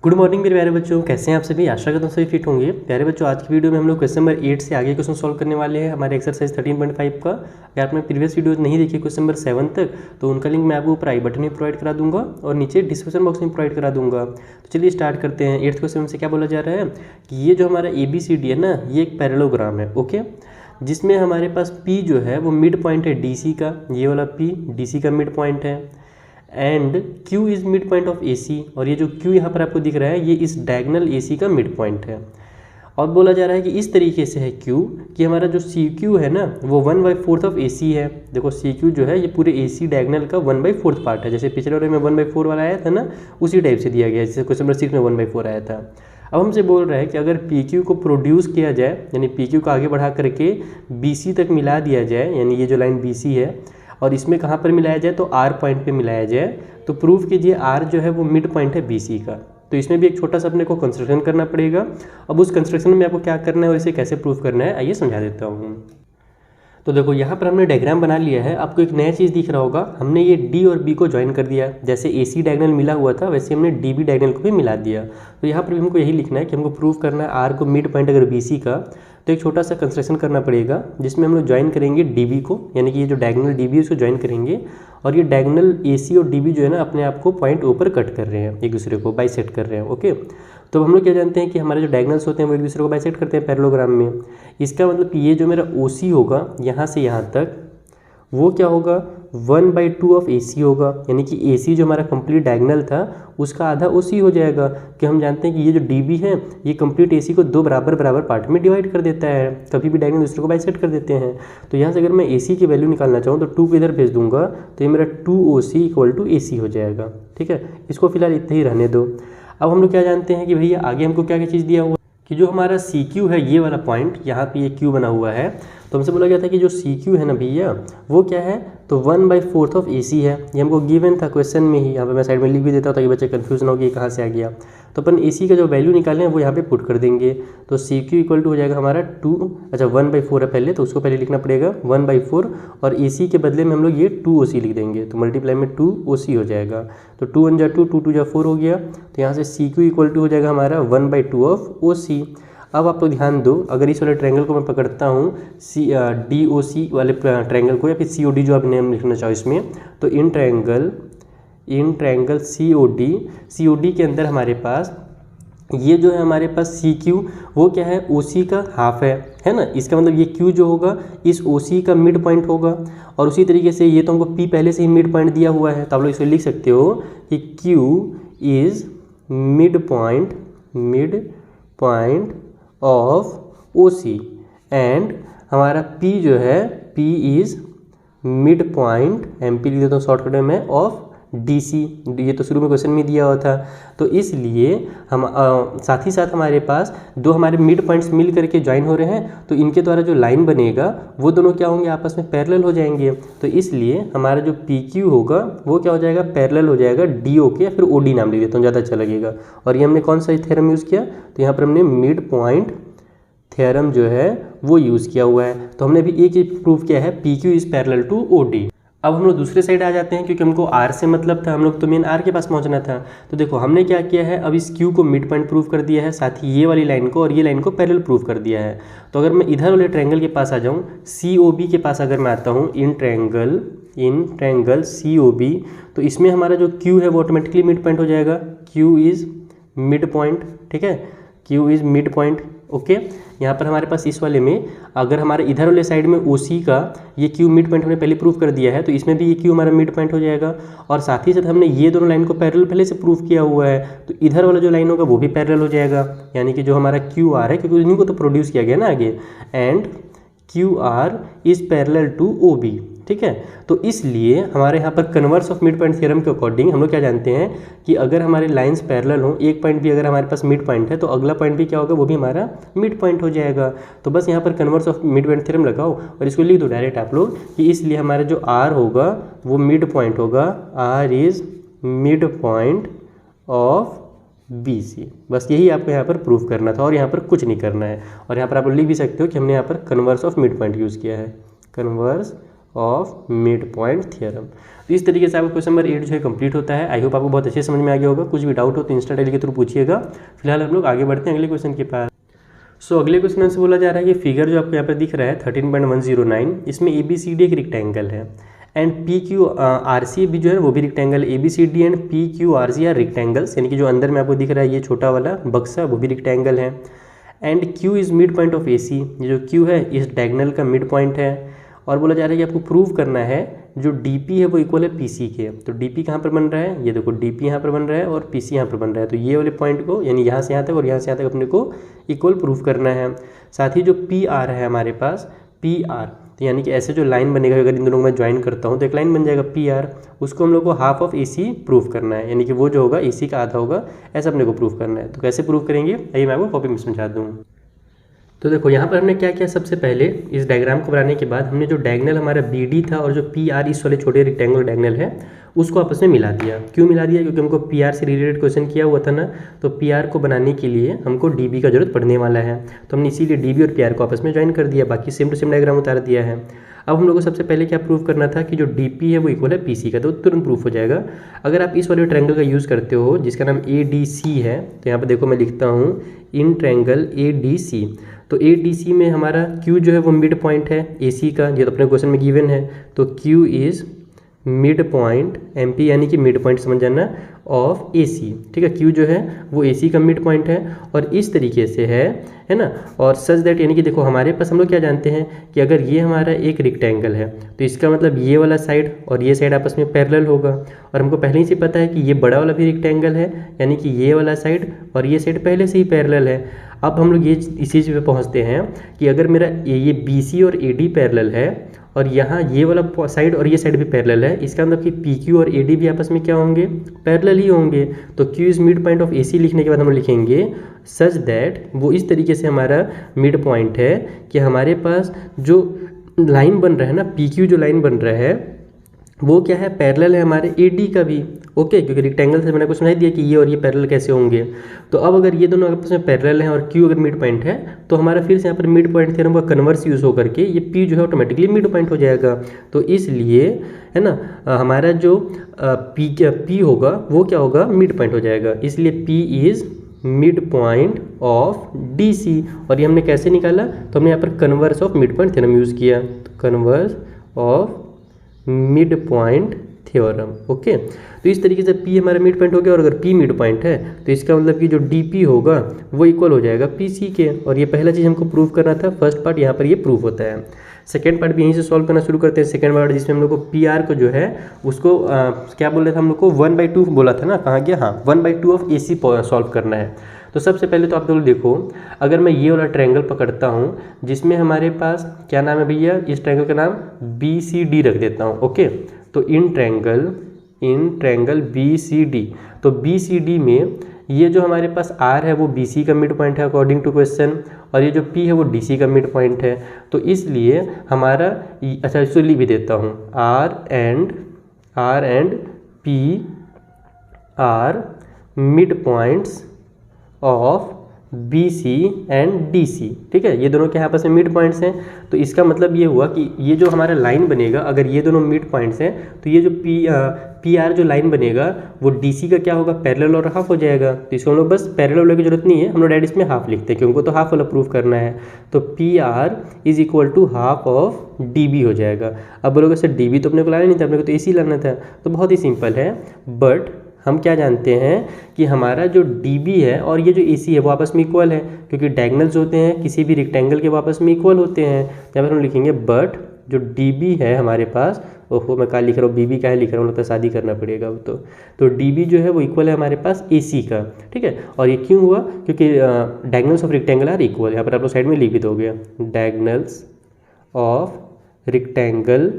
Good morning मेरे प्यारे बच्चों, कैसे हैं आप सभी। आशा करता हूँ सभी फिट होंगे। प्यारे बच्चों, आज की वीडियो में हम लोग क्वेश्चन नंबर 8 से आगे क्वेश्चन सॉल्व करने वाले हैं हमारे एक्सरसाइज 13.5 का। अगर आपने प्रीवियस वीडियो नहीं देखी क्वेश्चन नंबर 7 तक, तो उनका लिंक मैं आपको ऊपर आई बटन में प्रोवाइड करा दूंगा और नीचे डिस्क्रिप्शन बॉक्स में प्रोवाइड करा दूंगा। तो चलिए स्टार्ट करते हैं। 8th क्वेश्चन से क्या बोला जा रहा है कि ये जो हमारा ABCD है ना, ये एक पैरेललोग्राम है, ओके, जिसमें हमारे पास P जो है वो मिड पॉइंट है DC का, ये वाला P DC का मिड पॉइंट है, and Q is mid point of AC, और ये जो Q यहाँ पर आपको दिख रहा है ये इस डायगोनल AC का मिड पॉइंट है। और बोला जा रहा है कि इस तरीके से है Q कि हमारा जो CQ है ना वो 1/4 ऑफ AC है। देखो CQ जो है ये पूरे AC डायगोनल का 1/4 पार्ट है। जैसे पिछले वाले में 1/4 वाला आया था ना, उसी टाइप से दिया गया है, जैसे क्वेश्चन नंबर 6 में 1/4 आया था। अब हमसे बोल रहा है कि अगर PQ को प्रोड्यूस किया जाए, यानी PQ को आगे बढ़ा करके BC तक मिला दिया जाए, यानी ये जो लाइन BC है, और इसमें कहाँ पर मिलाया जाए तो R पॉइंट पे मिलाया जाए, तो प्रूव कीजिए R जो है वो मिड पॉइंट है BC का। तो इसमें भी एक छोटा सा अपने को कंस्ट्रक्शन करना पड़ेगा। अब उस कंस्ट्रक्शन में आपको क्या करना है और इसे कैसे प्रूव करना है आइए समझा देता हूँ। तो देखो यहाँ पर हमने डायग्राम बना लिया है। आपको एक नया चीज़ दिख रहा होगा, हमने ये D और B को ज्वाइन कर दिया। जैसे AC डायगोनल मिला हुआ था वैसे हमने DB डायगोनल को भी मिला दिया। तो यहाँ पर भी हमको यही लिखना है कि हमको प्रूव करना है R को मिड पॉइंट अगर BC का, तो एक छोटा सा कंस्ट्रक्शन करना पड़ेगा जिसमें हम लोग ज्वाइन करेंगे DB को, यानी कि ये जो डायगोनल DB है उसको ज्वाइन करेंगे, और ये डायगोनल AC और DB जो है ना अपने आप को पॉइंट ऊपर कट कर रहे हैं, एक दूसरे को बाइसेक्ट कर रहे हैं, ओके। तो हम लोग क्या जानते हैं कि हमारे जो डायगोनल्स होते हैं वो एक दूसरे को बाइसेक्ट करते हैं पैरेललोग्राम में। इसका मतलब कि ये जो मेरा OC होगा यहाँ से यहाँ तक, वो क्या होगा 1/2 ऑफ AC होगा, यानी कि AC जो हमारा कंप्लीट डायगोनल था उसका आधा OC हो जाएगा। कि हम जानते हैं कि ये जो DB है ये कंप्लीट AC को दो बराबर बराबर पार्ट में डिवाइड कर देता है, कभी भी डायगोनल दूसरे को बाइसेक्ट कर देते हैं। तो यहाँ से अगर मैं AC की वैल्यू निकालना चाहूँ तो 2 को इधर भेज दूंगा, तो ये मेरा 2OC = AC हो जाएगा, ठीक है। इसको फिलहाल इतना ही रहने दो। अब हम लोग क्या जानते हैं कि भैया आगे हमको क्या क्या चीज़ दिया हुआ कि जो हमारा CQ है ये वाला पॉइंट, यहाँ पे ये Q बना हुआ है, तो हमसे बोला गया था कि जो CQ है ना भैया वो क्या है, तो 1/4 ऑफ AC है। ये हमको गिवन था क्वेश्चन में ही, यहाँ पे मैं साइड में लिख भी देता हूँ ताकि बच्चे कंफ्यूज ना हो कि कहाँ से आ गया। तो अपन AC का जो वैल्यू निकाले हैं वो यहाँ पे पुट कर देंगे। तो CQ = हो जाएगा हमारा 2, अच्छा 1/4 है पहले, तो उसको पहले लिखना पड़ेगा 1/4, और AC के बदले में हम लोग ये 2OC लिख देंगे, तो मल्टीप्लाई में 2OC हो जाएगा। तो 2 1 जा 2, 2 2 जा 4 हो गया। तो यहाँ से CQ = हो जाएगा हमारा 1/2 ऑफ OC। अब आप लोग ध्यान दो, अगर इस वाले ट्रायंगल को मैं पकड़ता हूँ DOC वाले ट्रायंगल को, या फिर COD जो आप नेम लिखना चाहो इसमें, तो इन ट्रायंगल COD के अंदर हमारे पास ये जो है हमारे पास CQ वो क्या है, OC का हाफ है ना। इसका मतलब ये Q जो होगा इस OC का मिड पॉइंट होगा, और उसी तरीके से ये तो हमको P पहले से ही मिड पॉइंट दिया हुआ है, तो आप लोग इसको लिख सकते हो कि Q is mid point of OC, and हमारा P जो है P is mid point, MP लिख देता हूँ शॉर्टकट में, ऑफ DC। ये तो शुरू में क्वेश्चन में दिया हुआ था। तो इसलिए हम साथ ही साथ हमारे पास दो हमारे मिड पॉइंट्स मिल करके ज्वाइन हो रहे हैं, तो इनके द्वारा जो लाइन बनेगा वो दोनों क्या होंगे, आपस में पैरेलल हो जाएंगे। तो इसलिए हमारा जो PQ होगा वो क्या हो जाएगा, पैरेलल हो जाएगा DO के, या फिर OD नाम लिख देता हूँ ज़्यादा अच्छा लगेगा। और ये हमने कौन सा थ्योरम यूज़ किया, तो यहाँ पर हमने मिड पॉइंट थ्योरम जो है वो यूज़ किया हुआ है। तो हमने भी एक ही प्रूव किया है, PQ is parallel to OD। अब हम लोग दूसरे साइड आ जाते हैं, क्योंकि हमको R से मतलब था, हम लोग तो मेन R के पास पहुंचना था। तो देखो हमने क्या किया है, अब इस Q को मिड पॉइंट प्रूव कर दिया है, साथ ही ये वाली लाइन को और ये लाइन को पैरेलल प्रूव कर दिया है। तो अगर मैं इधर वाले ट्रायंगल के पास आ जाऊँ, COB के पास अगर मैं आता हूँ, इन ट्रायंगल COB, तो इसमें हमारा जो Q है वो ऑटोमेटिकली मिड पॉइंट हो जाएगा। Q इज़ मिड पॉइंट, ठीक है, Q is mid point, okay. यहाँ पर हमारे पास इस वाले में अगर हमारे इधर वाले साइड में OC का ये Q मिड पॉइंट हमने पहले प्रूव कर दिया है, तो इसमें भी ये Q हमारा मिड पॉइंट हो जाएगा। और साथ ही साथ हमने ये दोनों लाइन को पैरेलल पहले से प्रूव किया हुआ है, तो इधर वाला जो लाइन होगा वो भी पैरेलल हो जाएगा, यानी कि जो हमारा QR है, क्योंकि इन्हीं को तो प्रोड्यूस किया गया ना आगे, and QR is parallel to OB, ठीक है। तो इसलिए हमारे यहाँ पर converse of mid point theorem के अकॉर्डिंग हम लोग क्या जानते हैं कि अगर हमारे लाइंस पैरेलल हो, एक पॉइंट भी अगर हमारे पास मिड पॉइंट है तो अगला पॉइंट भी क्या होगा, वो भी हमारा मिड पॉइंट हो जाएगा। तो बस यहाँ पर converse of mid point theorem लगाओ और इसको लिख दो डायरेक्ट आप लोग कि इसलिए हमारा जो R होगा वो मिड पॉइंट होगा, R is mid point of BC। बस यही आपको यहाँ पर प्रूव करना था और यहाँ पर कुछ नहीं करना है। और यहाँ पर आप लिख भी सकते हो कि हमने यहाँ पर converse of mid point use किया है, converse of mid point theorem. तो इस तरीके से आपका क्वेश्चन नंबर 8 जो है कंप्लीट होता है। आई होप आपको बहुत अच्छे समझ में आ गया होगा। कुछ भी डाउट हो तो इंस्टा डेली के थ्रू पूछिएगा। फिलहाल हम लोग आगे बढ़ते हैं अगले क्वेश्चन के पास। अगले क्वेश्चन से बोला जा रहा है कि फिगर जो आपको यहाँ पर दिख रहा है 13.109, इसमें ABCD एक रेक्टेंगल है एंड PQRC भी जो है वो भी rectangle. ABCD and PQRC are rectangles, यानी कि जो अंदर में आपको दिख रहा है ये छोटा वाला बक्सा वो भी रेक्टेंगल है। And Q is mid point of AC, ये जो Q है इस डायगोनल का मिड पॉइंट है। और बोला जा रहा है कि आपको प्रूव करना है जो DP है वो इक्वल है PC के। तो DP कहाँ पर बन रहा है, ये देखो DP यहाँ पर बन रहा है और PC यहाँ पर बन रहा है। तो ये वाले पॉइंट को यानी यहाँ से यहाँ तक और यहाँ से यहाँ तक अपने को इक्वल प्रूव करना है। साथ ही जो PR है हमारे पास PR, तो यानी कि ऐसे जो लाइन बनेगा, अगर इन दोनों को मैं ज्वाइन करता हूँ तो एक लाइन बन जाएगा PR, उसको हम लोग को हाफ ऑफ AC प्रूव करना है, यानी कि वो जो होगा AC का आधा होगा, ऐसा अपने को प्रूव करना है। तो कैसे प्रूव करेंगे आइए मैं आपको कॉपी में समझा दूँ। तो देखो यहाँ पर हमने क्या किया, सबसे पहले इस डायग्राम को बनाने के बाद हमने जो डायगोनल हमारा BD था और जो PR इस वाले छोटे रेक्टेंगुलर डायगोनल है उसको आपस में मिला दिया। क्यों मिला दिया, क्योंकि हमको PR से रिलेटेड क्वेश्चन किया हुआ था ना, तो PR को बनाने के लिए हमको DB का जरूरत पड़ने वाला है, तो हमने इसीलिए DB और PR को आपस में ज्वाइन कर दिया, बाकी सेम टू सेम डायग्राम उतार दिया है। अब हम लोग को सबसे पहले क्या प्रूव करना था कि जो DP है वो इक्वल है PC का, तो तुरंत प्रूफ हो जाएगा। अगर आप इस वाले ट्रायंगल का यूज़ करते हो जिसका नाम ADC है, तो यहाँ पर देखो मैं लिखता हूँ इन ट्रायंगल ADC। तो ADC में हमारा Q जो है वो मिड पॉइंट है AC का, ये तो अपने क्वेश्चन में गिवन है। तो Q is mid point MP यानी कि मिड पॉइंट समझ जाना ऑफ AC, ठीक है। Q जो है वो AC का मिड पॉइंट है और इस तरीके से है ना। और सच दैट यानी कि देखो हमारे पास हम लोग क्या जानते हैं कि अगर ये हमारा एक रेक्टेंगल है तो इसका मतलब ये वाला साइड और ये साइड आपस में पैरेलल होगा, और हमको पहले ही से पता है कि ये बड़ा वाला भी रेक्टेंगल है, यानी कि ये वाला साइड और ये साइड पहले से ही पैरेलल है। अब हम लोग ये इस चीज़ पे पहुँचते हैं कि अगर मेरा ये BC और AD पैरेलल है और यहाँ ये वाला साइड और ये साइड भी पैरेलल है, इसका मतलब कि PQ और AD भी आपस में क्या होंगे, पैरेलल ही होंगे। तो Q is mid point of AC लिखने के बाद हम लिखेंगे सच दैट वो इस तरीके से हमारा मिड पॉइंट है कि हमारे पास जो लाइन बन रहा है ना, PQ जो लाइन बन रहा है वो क्या है, पैरेलल है हमारे AD का भी, ओके। क्योंकि रेक्टेंगल से मैंने आपको समझा दिया कि ये और ये पैरेलल कैसे होंगे। तो अब अगर ये दोनों आपस में पैरेलल हैं और Q अगर मिड पॉइंट है तो हमारा फिर से यहाँ पर मिड पॉइंट थ्योरम का कन्वर्स यूज़ होकर के ये P जो है ऑटोमेटिकली मिड पॉइंट हो जाएगा। तो इसलिए है ना हमारा जो P होगा वो क्या होगा, मिड पॉइंट हो जाएगा। इसलिए P is mid point of DC। और ये हमने कैसे निकाला, तो हमने यहाँ पर converse of mid point theorem use किया, तो converse of mid point theorem, okay. तो इस तरीके से P हमारा मिड पॉइंट हो गया, और अगर P मिड पॉइंट है तो इसका मतलब कि जो DP होगा वो इक्वल हो जाएगा PC के। और ये पहला चीज़ हमको प्रूव करना था, फर्स्ट पार्ट यहाँ पर ये प्रूव होता है। सेकेंड पार्ट भी यहीं से सॉल्व करना शुरू करते हैं। सेकेंड पार्ट जिसमें हम लोग को PR को जो है उसको क्या बोल रहे थे हम लोग को 1/2 बोला था ना, कहाँ गया, हाँ 1/2 ऑफ AC सॉल्व करना है। तो सबसे पहले तो आप लोग देखो, अगर मैं ये वाला ट्रायंगल पकड़ता हूँ जिसमें हमारे पास क्या नाम है भैया, इस ट्रायंगल का नाम BCD रख देता हूँ, ओके। तो इन ट्रायंगल BCD, तो BCD में ये जो हमारे पास R है वो BC का मिड पॉइंट है अकॉर्डिंग टू क्वेश्चन, और ये जो P है वो DC का मिड पॉइंट है। तो इसलिए हमारा अच्छा इसको लिख भी देता हूँ, R and P are mid points of BC and DC, ठीक है। ये दोनों के आपस में मिड पॉइंट्स हैं। तो इसका मतलब ये हुआ कि ये जो हमारा लाइन बनेगा, अगर ये दोनों मिड पॉइंट्स हैं तो ये जो PR जो लाइन बनेगा वो DC का क्या होगा, पैरेलल और हाफ हो जाएगा। तो इसको हम लोग बस पैरेलल वाले की जरूरत नहीं है, हम लोग डायरेक्ट इसमें हाफ लिखते हैं क्योंकि उनको तो हाफ वाला प्रूफ करना है। तो PR is equal to half of DB हो जाएगा। अब बोलोगे सर DB तो अपने को लाना नहीं था, अपने को तो AC लाना था। तो बहुत ही सिंपल है, बट हम क्या जानते हैं कि हमारा जो DB है और ये जो AC है वो आपस में इक्वल है, क्योंकि डायगोनल्स होते हैं किसी भी रेक्टेंगल के आपस में इक्वल होते हैं। यहाँ पर हम लिखेंगे बट जो DB है हमारे पास, ओहो मैं क्या लिख रहा हूँ, BB का है लिख रहा हूँ, लगता है शादी करना पड़ेगा अब तो DB जो है वो इक्वल है हमारे पास AC का, ठीक है। और ये क्यों हुआ, क्योंकि diagonals of rectangle are equal. यहाँ पर आप लोग साइड में लिख भी दोगे, diagonals of rectangle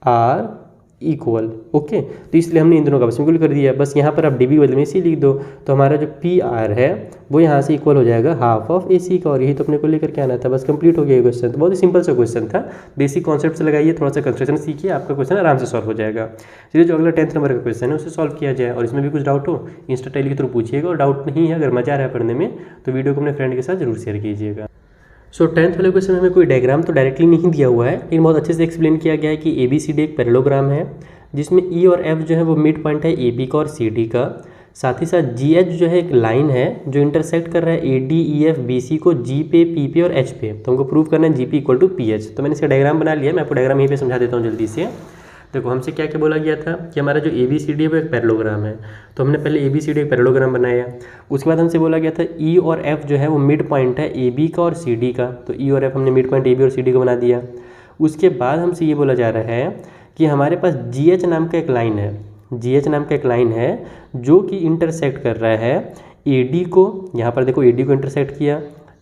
are equal, okay. तो इसलिए हमने इन दोनों का सिंपल कर दिया। बस यहाँ पर आप DB बदले में AC लिख दो, तो हमारा जो PR है वो यहाँ से इक्वल हो जाएगा हाफ ऑफ AC का, और यही तो अपने को लेकर के आना था। बस कंप्लीट हो गया ये क्वेश्चन। तो बहुत ही सिंपल सा क्वेश्चन था, बेसिक कॉन्सेप्ट से लगाइए, थोड़ा सा कंस्ट्रक्शन सीखिए, आपका क्वेश्चन आराम से सॉल्व हो जाएगा। चलिए जो अगला 10th नंबर का क्वेश्चन है उसे सॉल्व किया जाए, और इसमें भी कुछ डाउट हो इंस्टा डेली के थ्रू पूछिएगा, और डाउट नहीं है अगर मजा आ रहा है पढ़ने में तो वीडियो को अपने फ्रेंड के साथ जरूर शेयर कीजिएगा। सो 10th वाले क्वेश्चन में हमें कोई डायग्राम तो डायरेक्टली नहीं दिया हुआ है, लेकिन बहुत अच्छे से एक्सप्लेन किया गया है कि ABCD एक पैरेललोग्राम है जिसमें E और F जो है वो मिड पॉइंट है AB का और CD का। साथ ही साथ GH जो है एक लाइन है जो इंटरसेक्ट कर रहा है ADEF BC को G पे, P पे और H पे। तो हमको प्रूव करना है GP = PH। तो मैंने इसका डायग्राम बना लिया, मैं आपको डायग्राम यहीं पे समझा देता हूँ जल्दी से। देखो हमसे क्या क्या बोला गया था कि हमारा जो ABCD है वो एक पैरेललोग्राम है, तो हमने पहले ABCD एक पैरेललोग्राम बनाया। उसके बाद हमसे बोला गया था E और F जो है वो मिड पॉइंट है AB का और CD का, तो E और F हमने मिड पॉइंट AB और CD को बना दिया। उसके बाद हमसे ये बोला जा रहा है कि हमारे पास GH नाम का एक लाइन है, GH नाम का एक लाइन है जो कि इंटरसेक्ट कर रहा है AD को, यहाँ पर देखो AD को इंटरसेक्ट किया,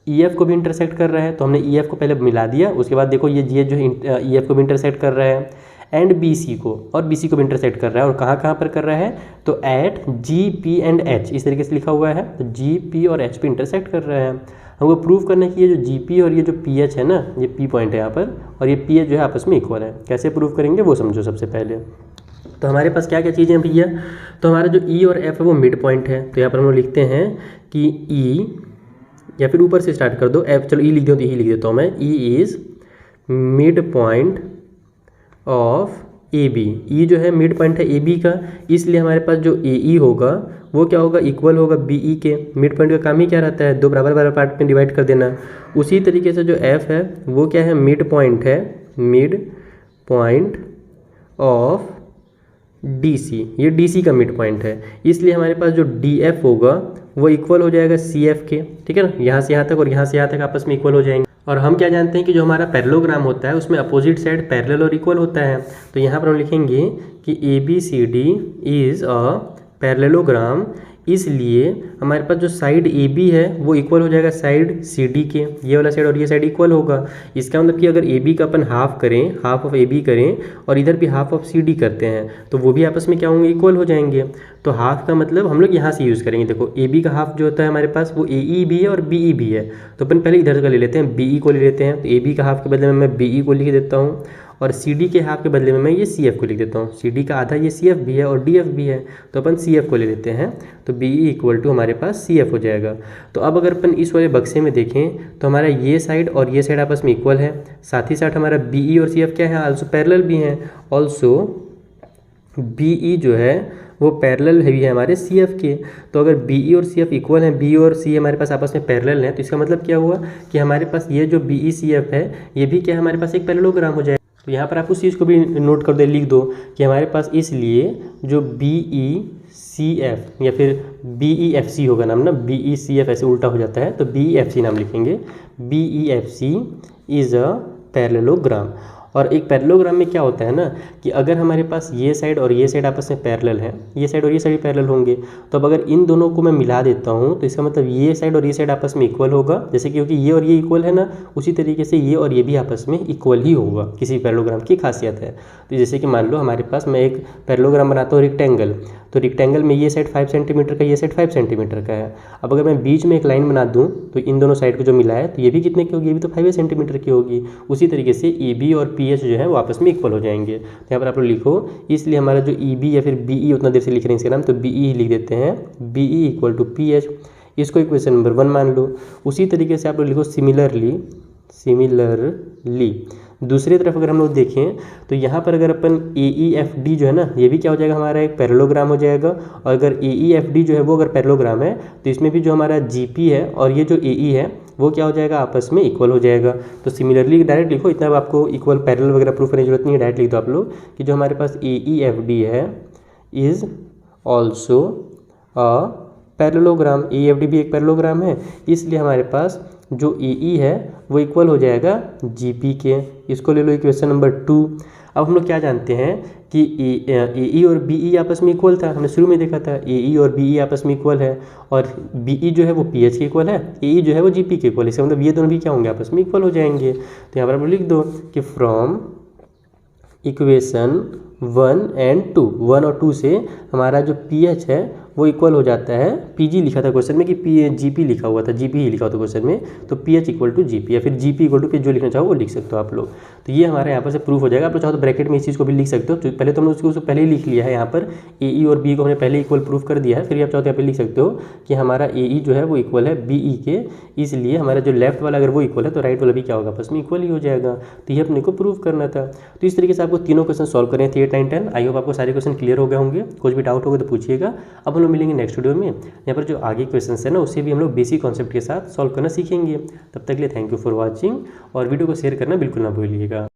EF को भी इंटरसेक्ट कर रहा है, तो हमने EF को पहले मिला दिया। उसके बाद देखो ये GH जो है EF को भी इंटरसेक्ट कर रहा है एंड BC को, और BC को भी इंटरसेक्ट कर रहा है। और कहाँ कहाँ पर कर रहा है, तो at G, P and H इस तरीके से लिखा हुआ है, तो G, P और H पे इंटरसेक्ट कर रहा है। हमको प्रूव करना है कि ये जो GP और ये जो PH है ना, ये P पॉइंट है यहाँ पर, और ये PH जो है आपस में इक्वल है। कैसे प्रूव करेंगे वो समझो सबसे पहले। तो हमारे पास क्या क्या चीज़ें हैं भैया, तो हमारा जो E और F है वो मिड पॉइंट है, तो यहाँ पर हम लोग लिखते हैं कि E, या फिर ऊपर से स्टार्ट कर दो F, चलो E लिख दो, तो E लिख देता हूँ मैं। E is mid point of AB। E जो है मिड पॉइंट है AB का, इसलिए हमारे पास जो AE होगा वो क्या होगा, इक्वल होगा BE के। मिड पॉइंट का काम ही क्या रहता है, दो बराबर बराबर पार्ट में डिवाइड कर देना। उसी तरीके से जो F है वो क्या है, मिड पॉइंट है, मिड पॉइंट ऑफ DC, ये DC का मिड पॉइंट है, इसलिए हमारे पास जो DF होगा वो इक्वल हो जाएगा CF के। ठीक है ना, यहाँ से यहाँ तक और यहाँ से यहाँ तक आपस में इक्वल हो जाएंगे। और हम क्या जानते हैं कि जो हमारा पैरेललोग्राम होता है उसमें अपोजिट साइड पैरेलल और इक्वल होता है, तो यहाँ पर हम लिखेंगे कि ABCD इज़ अ पैरेललोग्राम, इसलिए हमारे पास जो साइड AB है वो इक्वल हो जाएगा साइड CD के, ये वाला साइड और ये साइड इक्वल होगा। इसका मतलब कि अगर AB का अपन हाफ करें, हाफ ऑफ AB करें, और इधर भी हाफ ऑफ CD करते हैं, तो वो भी आपस में क्या होंगे, इक्वल हो जाएंगे। तो हाफ का मतलब हम लोग यहाँ से यूज़ करेंगे। देखो AB का हाफ जो होता है हमारे पास वो AE भी है और BE भी है, तो अपन पहले इधर का ले लेते हैं, BE को ले लेते हैं। तो AB का हाफ के बदले में मैं BE को लिख देता हूँ, और CD के हाफ के बदले में मैं ये CF को लिख देता हूँ। CD का आधा ये CF भी है और DF भी है, तो अपन CF को ले लेते हैं, तो BE = हमारे पास CF हो जाएगा। तो अब अगर अपन इस वाले बक्से में देखें तो हमारा ये साइड और ये साइड आपस में इक्वल है, साथ ही साथ हमारा BE और CF क्या है, आल्सो पैरेलल भी हैं। ऑल्सो BE जो है वो पैरेलल भी है हमारे CF के। तो अगर BE और CF इक्वल हैं, BE और C हमारे पास आपस में पैरेलल हैं, तो इसका मतलब क्या हुआ कि हमारे पास ये जो BE CF है ये भी क्या है, हमारे पास एक पैरेललोग्राम हो जाएगा। तो यहाँ पर आप उस चीज़ को भी नोट कर दे, लिख दो कि हमारे पास इसलिए जो BECF या फिर BEFC होगा नाम ना, BECF ऐसे उल्टा हो जाता है, तो BEFC नाम लिखेंगे। BEFC is a parallelogram. और एक पैरेललोग्राम में क्या होता है ना कि अगर हमारे पास ये साइड और ये साइड आपस में पैरेलल है, ये साइड और ये साइड पैरेलल होंगे, तो अब अगर इन दोनों को मैं मिला देता हूँ तो इसका मतलब ये साइड और ये साइड आपस में इक्वल होगा। जैसे क्योंकि ये और ये इक्वल है ना, उसी तरीके से ये और ये भी आपस में इक्वल ही होगा, किसी पैरेललोग्राम की खासियत है। तो जैसे कि मान लो हमारे पास मैं एक पैरेललोग्राम बनाता हूँ रेक्टेंगल, तो रेक्टेंगल में ये साइड 5 सेंटीमीटर का, ये साइड 5 सेंटीमीटर का है। अब अगर मैं बीच में एक लाइन बना दूँ तो इन दोनों साइड को जो मिला है तो ये भी कितने की होगी, ये भी तो 5 सेंटीमीटर की होगी। उसी तरीके से AB और PH जो है वो आपस में इक्वल हो जाएंगे। तो यहाँ पर आप लोग लिखो, इसलिए हमारा जो EB या फिर BE, उतना देर से लिख रहे हैं इसका नाम, तो BE लिख देते हैं, BE = PH। इसको इक्वेशन नंबर 1 मान लो। उसी तरीके से आप लोग लिखो सिमिलरली दूसरी तरफ अगर हम लोग देखें तो यहाँ पर अगर अपन AEFD जो है ना, ये भी क्या हो जाएगा, हमारा एक पैरेललोग्राम हो जाएगा। और अगर AEFD जो है वो अगर पैरेललोग्राम है तो इसमें भी जो हमारा GP है और ये जो AE है वो क्या हो जाएगा, आपस में इक्वल हो जाएगा। तो सिमिलरली डायरेक्ट लिखो, इतना आपको इक्वल पैरेलल वगैरह प्रूफ करने की जरूरत नहीं है, डायरेक्ट लिख दो आप लोग कि जो हमारे पास AEFD है is also a parallelogram. AEFD भी एक पैरेललोग्राम है, इसलिए हमारे पास जो AE है वो इक्वल हो जाएगा GP के। इसको ले लो इक्वेशन नंबर 2। अब हम लोग क्या जानते हैं कि AE और BE आपस में इक्वल था, हमने शुरू में देखा था AE और BE आपस में इक्वल है, और BE जो है वो PH के इक्वल है, AE जो है वो GP के इक्वल है। इसका मतलब ये दोनों भी क्या होंगे, आपस में इक्वल हो जाएंगे। तो यहाँ पर आप लिख दो कि फ्रॉम इक्वेशन 1 और 2 से हमारा जो PH है वो इक्वल हो जाता है, पीजी लिखा था क्वेश्चन में कि जीपी लिखा हुआ था, जीपी ही लिखा हुआ था क्वेश्चन में, तो पीएच इक्वल टू जीपी या फिर जीपी इक्वल टू पीएच, जो लिखना चाहो वो लिख सकते हो आप लोग। तो ये हमारे यहाँ पर से प्रूफ हो जाएगा। आप लोग चाहो तो ब्रैकेट में इस चीज़ को भी लिख सकते हो, तो पहले तो हमने उसको पहले ही लिख लिया है, यहाँ पर ए और बी को हमने पहले इक्वल प्रूफ कर दिया है। फिर आप चाहो तो यहाँ पर लिख सकते हो कि हमारा ए जो है वो इक्वल है बी के, इसलिए हमारा जो लेफ्ट वाला अगर वो इक्वल है तो राइट वाला भी क्या होगा, आपस में इक्वल ही हो जाएगा। तो ये अपने को प्रूव करना था। तो इस तरीके से आपको तीनों क्वेश्चन सॉल्व करने थे 8, 9, 10। आई होप आपको सारे क्वेश्चन क्लियर हो गए होंगे। कुछ भी डाउट होगा तो पूछिएगा। अब हम लोग मिलेंगे नेक्स्ट वीडियो में, यहाँ पर जो आगे क्वेश्चन है ना उससे भी हम लोग बेसिक कॉन्सेप्ट के साथ सॉल्व करना सीखेंगे। तब तक के लिए थैंक यू फॉर वॉचिंग, और वीडियो को शेयर करना बिल्कुल ना भूलिएगा।